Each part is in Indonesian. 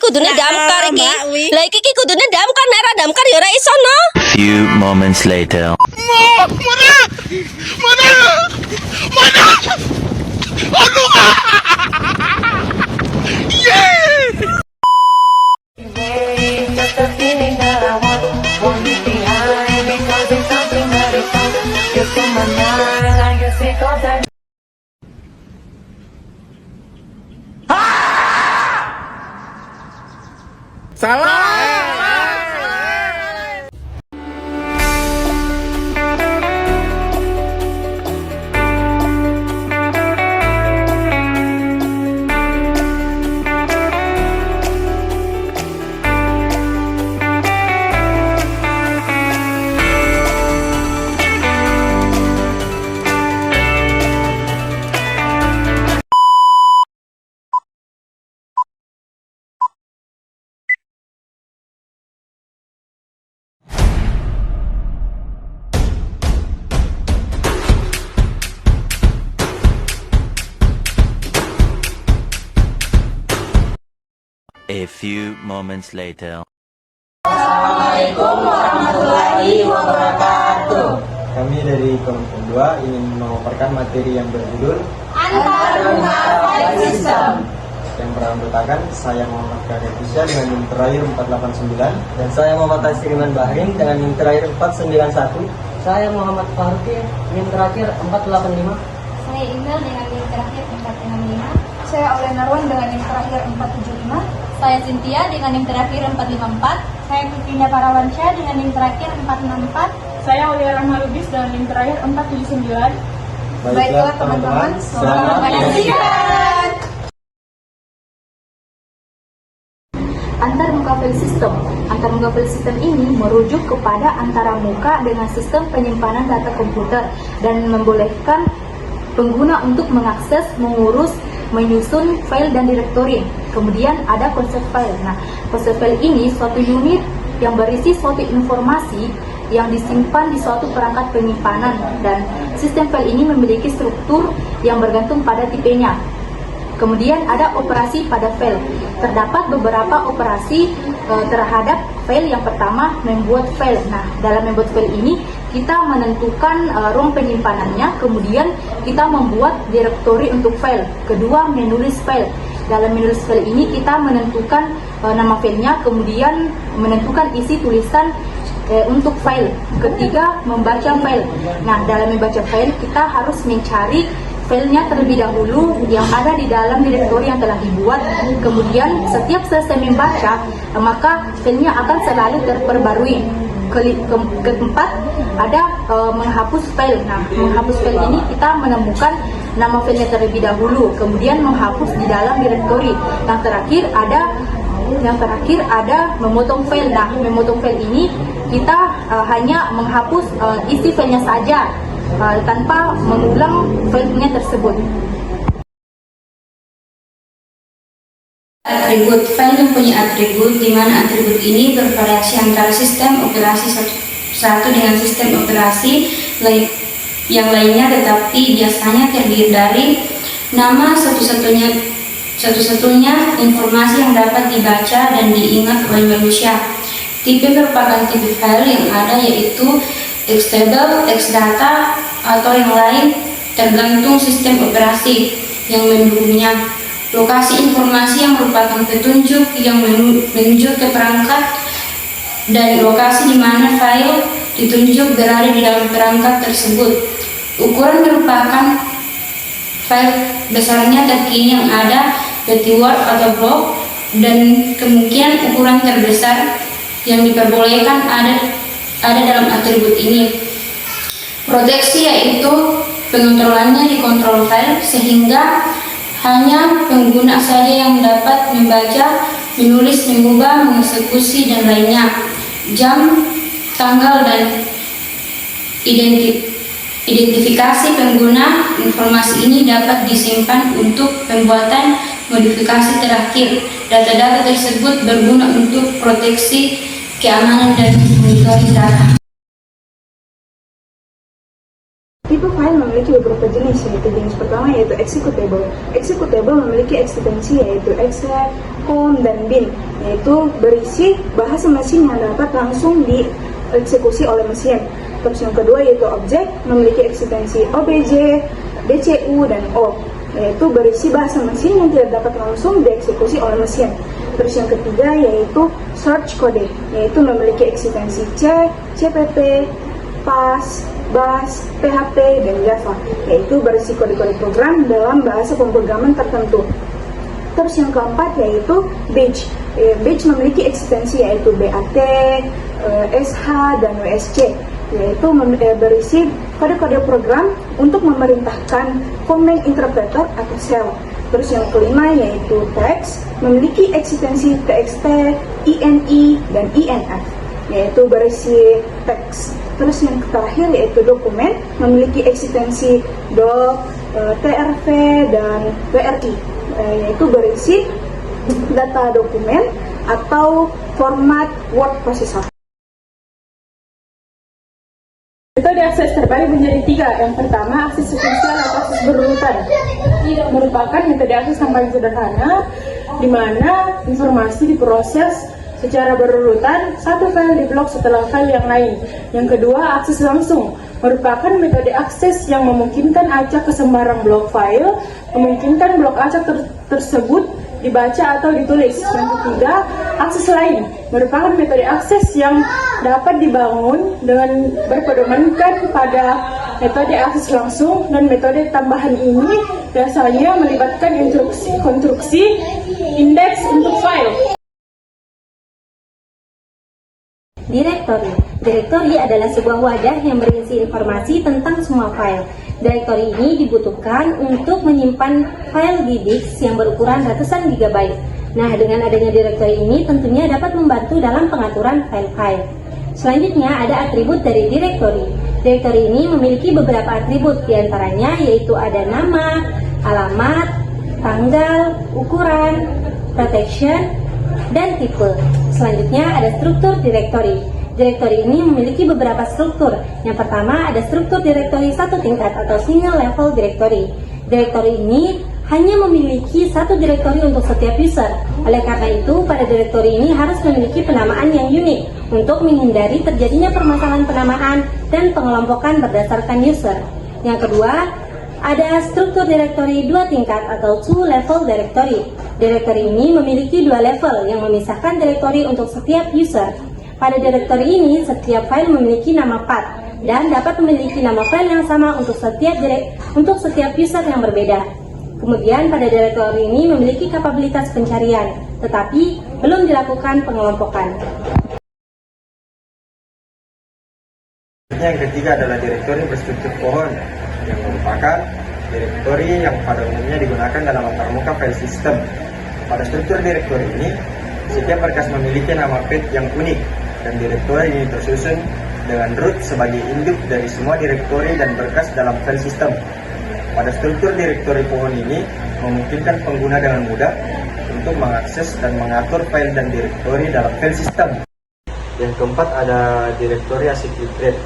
kudune damkar iki. Lah iki kudune damkar, nek ora damkar ya ora iso no. Few moments later. A few moments later. Assalamualaikum warahmatullahi wabarakatuh. Kami dari Kelompok 2 ingin memaparkan materi yang berjudul Antarmuka File System. yang beranggotakan saya Muhammad Kadir Fisya dengan NIM terakhir 489 Dan saya Muhammad Tasriman Bahrin dengan NIM terakhir 491. Saya Muhammad Faruqi, NIM terakhir 485. Saya Imel dengan NIM terakhir 465. Saya Oleh Narwan dengan NIM terakhir 475. Saya Cynthia dengan NIM terakhir 454. Saya Kukinya Parawansyah dengan NIM terakhir 464. Saya Aulia Rahmalubis dengan NIM terakhir 479. Baiklah teman-teman, selamat menyaksikan. Antarmuka file system. Antarmuka file system ini merujuk kepada antaramuka dengan sistem penyimpanan data komputer dan membolehkan pengguna untuk mengakses, mengurus, menyusun file dan direktori. Kemudian ada konsep file. Nah, konsep file ini suatu unit yang berisi suatu informasi yang disimpan di suatu perangkat penyimpanan, dan sistem file ini memiliki struktur yang bergantung pada tipenya. Kemudian ada operasi pada file. Terdapat beberapa operasi terhadap file. Yang pertama, membuat file. Nah, dalam membuat file ini kita menentukan ruang penyimpanannya, kemudian kita membuat direktori untuk file. Kedua, menulis file. Dalam menulis file ini kita menentukan nama filenya, kemudian menentukan isi tulisan untuk file. Ketiga, membaca file. Nah, dalam membaca file kita harus mencari filenya terlebih dahulu yang ada di dalam direktori yang telah dibuat. Kemudian setiap selesai membaca, maka filenya akan selalu terperbarui. Keempat, ada menghapus file. Nah, menghapus file ini kita menemukan nama filenya terlebih dahulu, kemudian menghapus di dalam direktori. Yang terakhir ada memotong file. Nah, memotong file ini kita hanya menghapus isi filenya saja, tanpa mengulang filenya tersebut. Atribut file mempunyai atribut, di mana atribut ini bervariasi antara sistem operasi satu dengan sistem operasi yang lainnya, tetapi biasanya terdiri dari nama satu-satunya informasi yang dapat dibaca dan diingat oleh manusia. Tipe merupakan tipe file yang ada, yaitu Xtable, Xdata, atau yang lain, tergantung sistem operasi yang mendukungnya. Lokasi informasi yang merupakan petunjuk yang menuju ke perangkat, dan lokasi di mana file ditunjuk berada di dalam perangkat tersebut. Ukuran merupakan file besarnya terkini yang ada, petty word atau block, dan kemungkinan ukuran terbesar yang diperbolehkan ada dalam atribut ini. Proteksi yaitu pengontrolannya di kontrol file, sehingga hanya pengguna saja yang dapat membaca, menulis, mengubah, mengeksekusi, dan lainnya. Jam, tanggal, dan identifikasi pengguna. Informasi ini dapat disimpan untuk pembuatan modifikasi terakhir. Data-data tersebut berguna untuk proteksi keamanan dan monitoring data. Tipe file memiliki beberapa jenis, yaitu jenis pertama yaitu executable. Executable memiliki eksistensi yaitu exe, COM, dan bin, yaitu berisi bahasa mesin yang dapat langsung dieksekusi oleh mesin. Terus yang kedua yaitu objek, memiliki eksistensi OBJ, BCU, dan O, yaitu berisi bahasa mesin yang tidak dapat langsung dieksekusi oleh mesin. Terus yang ketiga yaitu search code, yaitu memiliki eksistensi C, CPP, PAS, BAS, PHP, dan Java, yaitu berisi kode-kode program dalam bahasa pemrograman tertentu. Terus yang keempat yaitu batch. Batch memiliki eksistensi yaitu BAT, SH, dan WSC, yaitu berisi kode-kode program untuk memerintahkan command interpreter atau shell. Terus yang kelima yaitu text, memiliki eksistensi TXT, INI, dan INF, yaitu berisi teks. Terus yang terakhir yaitu dokumen, memiliki eksistensi doc, TRV, dan WRI, yaitu berisi data dokumen atau format word processor. Metode akses terbagi menjadi 3. Yang pertama, akses sekuensial atau akses berurutan. Merupakan metode akses yang paling sederhana, di mana informasi diproses secara berurutan, satu file diblok setelah file yang lain. Yang kedua, akses langsung. Merupakan metode akses yang memungkinkan acak ke sembarang blok file, memungkinkan blok acak tersebut dibaca atau ditulis. Yang ketiga, akses lain. Merupakan metode akses yang dapat dibangun dengan berpedomankan pada metode akses langsung, dan metode tambahan ini biasanya melibatkan konstruksi indeks untuk file. Direktori. Direktori adalah sebuah wadah yang berisi informasi tentang semua file. Direktori ini dibutuhkan untuk menyimpan file di disk yang berukuran ratusan gigabyte. Nah, dengan adanya direktori ini tentunya dapat membantu dalam pengaturan file-file. Selanjutnya ada atribut dari direktori. Direktori ini memiliki beberapa atribut, diantaranya yaitu ada nama, alamat, tanggal, ukuran, protection, dan tipe. Selanjutnya ada struktur direktori. Direktori ini memiliki beberapa struktur. Yang pertama ada struktur direktori satu tingkat atau single level directory. Direktori ini hanya memiliki satu direktori untuk setiap user. Oleh karena itu, pada direktori ini harus memiliki penamaan yang unik untuk menghindari terjadinya permasalahan penamaan dan pengelompokan berdasarkan user. Yang kedua, ada struktur direktori dua tingkat atau two level directory. Direktori ini memiliki dua level yang memisahkan direktori untuk setiap user. Pada direktori ini, setiap file memiliki nama path dan dapat memiliki nama file yang sama untuk setiap user yang berbeda. Kemudian pada direktori ini memiliki kapabilitas pencarian, tetapi belum dilakukan pengelompokan. Yang ketiga adalah direktori berstruktur pohon, yang merupakan direktori yang pada umumnya digunakan dalam antarmuka file system. Pada struktur direktori ini, setiap berkas memiliki nama path yang unik, dan direktori ini tersusun dengan root sebagai induk dari semua direktori dan berkas dalam file system. Pada struktur direktori pohon ini memungkinkan pengguna dengan mudah untuk mengakses dan mengatur file dan direktori dalam file system. Yang keempat ada direktori acyclic grep.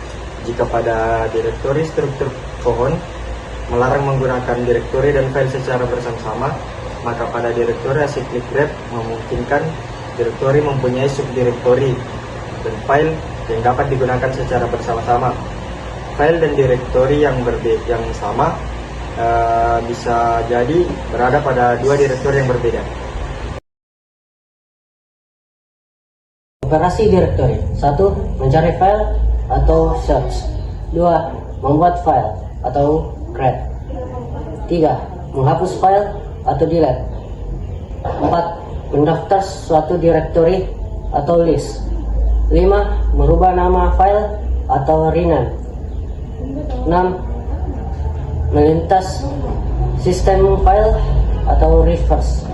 Jika pada direktori struktur pohon melarang menggunakan direktori dan file secara bersama-sama, maka pada direktori acyclic grep memungkinkan direktori mempunyai subdirektori dan file yang dapat digunakan secara bersama-sama. File dan direktori yang sama bisa jadi berada pada dua direktori yang berbeda. Operasi direktori. 1. Mencari file atau search. 2. Membuat file atau create. 3. Menghapus file atau delete. 4. Mendaftar suatu direktori atau list. 5. Merubah nama file atau rename. 6. Melintas sistem file atau reverse.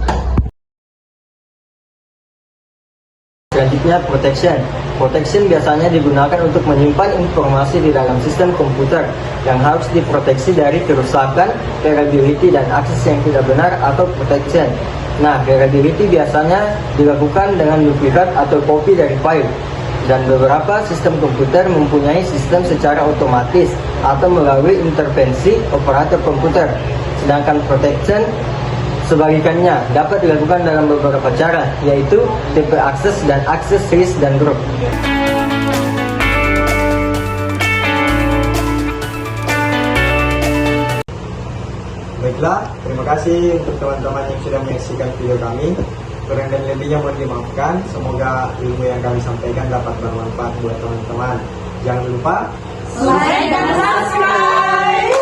Selanjutnya protection. Protection biasanya digunakan untuk menyimpan informasi di dalam sistem komputer yang harus diproteksi dari kerusakan, variability, dan akses yang tidak benar atau protection. Nah, variability biasanya dilakukan dengan duplikat atau copy dari file. Dan beberapa sistem komputer mempunyai sistem secara otomatis atau melalui intervensi operator komputer. Sedangkan protection Sebalikannya, dapat dilakukan dalam beberapa cara, yaitu tipe akses dan akses risk dan grup. Baiklah, terima kasih untuk teman-teman yang sudah menyaksikan video kami. Kurang dan lebihnya mohon dimaafkan. Semoga ilmu yang kami sampaikan dapat bermanfaat buat teman-teman. Jangan lupa like dan subscribe.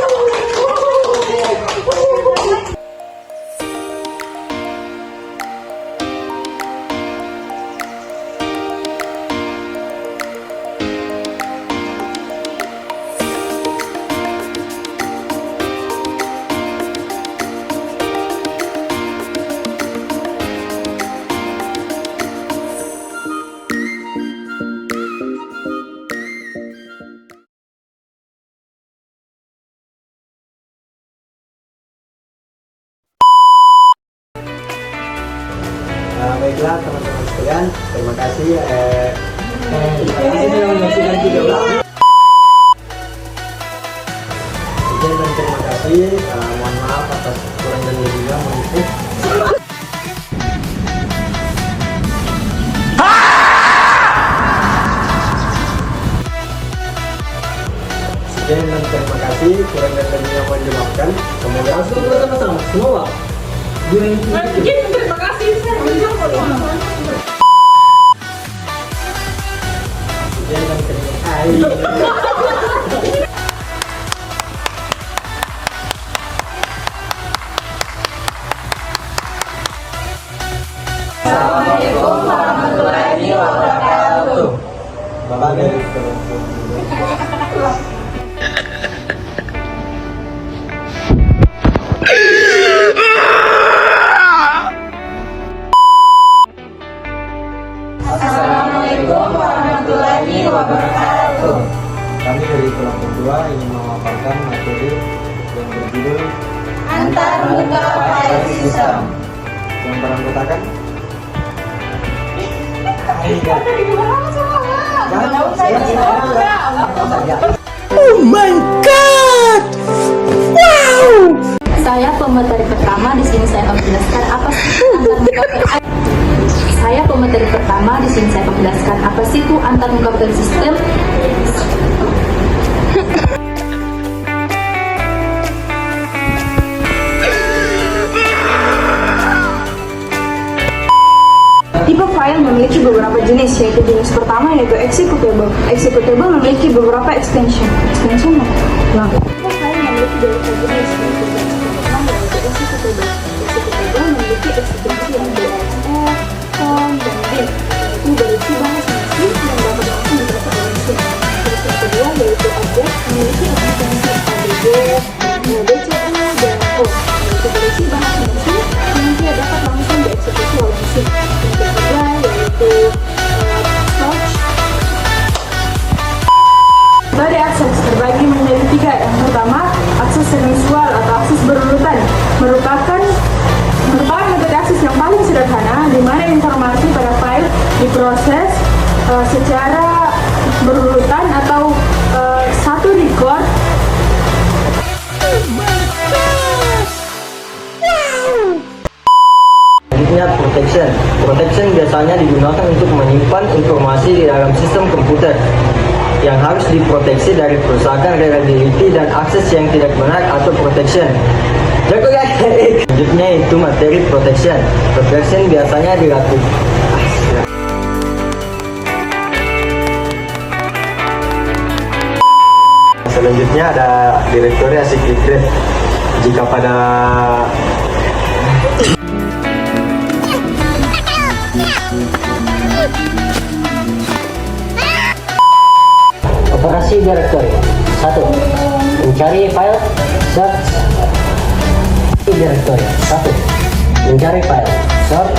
Baiklah teman-teman sekalian, terima kasih sudah menyaksikan video kami. Sekian dan terima kasih. Mohon maaf atas kurang dan lebihnya. Sekian dan terima kasih. Kurang dan lebihnya mohon dimaafkan. Semoga semua. Terima kasih. sekian dan terima kasih. Assalamualaikum warahmatullahi wabarakatuh. Bapak dari Assalamualaikum warahmatullahi wabarakatuh. Kami dari kelompok 2 ingin memaparkan materi yang berjudul Antarmuka File System. yang beranggotakan Saya pemateri pertama di sini saya akan menjelaskan apa sih itu antarmuka file system. Tipe file memiliki beberapa jenis, yaitu jenis pertama yaitu executable. Executable memiliki beberapa extension. Extension apa? Tipe file memiliki beberapa jenis, yaitu jenis pertama yaitu executable. Executable memiliki eksekusi yang DSF, COM, dan bin, yaitu berisi bahasa mesin yang dapat langsung dibaca oleh mesin. Jenis yang kedua yaitu objek memiliki ekstensi ABG, DCU, dan O, yaitu berisi bahasa mesin yang tidak dapat langsung dieksekusi oleh mesin. Yang ketiga yaitu storage. Dari akses terbagi menjadi 3. Yang pertama, akses sekwensial atau akses berurutan merupakan metode akses yang paling sederhana di mana informasi pada file diproses secara berurutan atau satu record. Selanjutnya, protection. Protection biasanya digunakan untuk menyimpan informasi di dalam sistem komputer yang harus diproteksi dari kerusakan, reliability, dan akses yang tidak benar atau protection. Selanjutnya itu materi protection. Protection biasanya dilakukan. selanjutnya ada direktori acyclic rate. Jika pada Operasi directory. 1. Mencari file. Search directory. 1. Mencari file. Search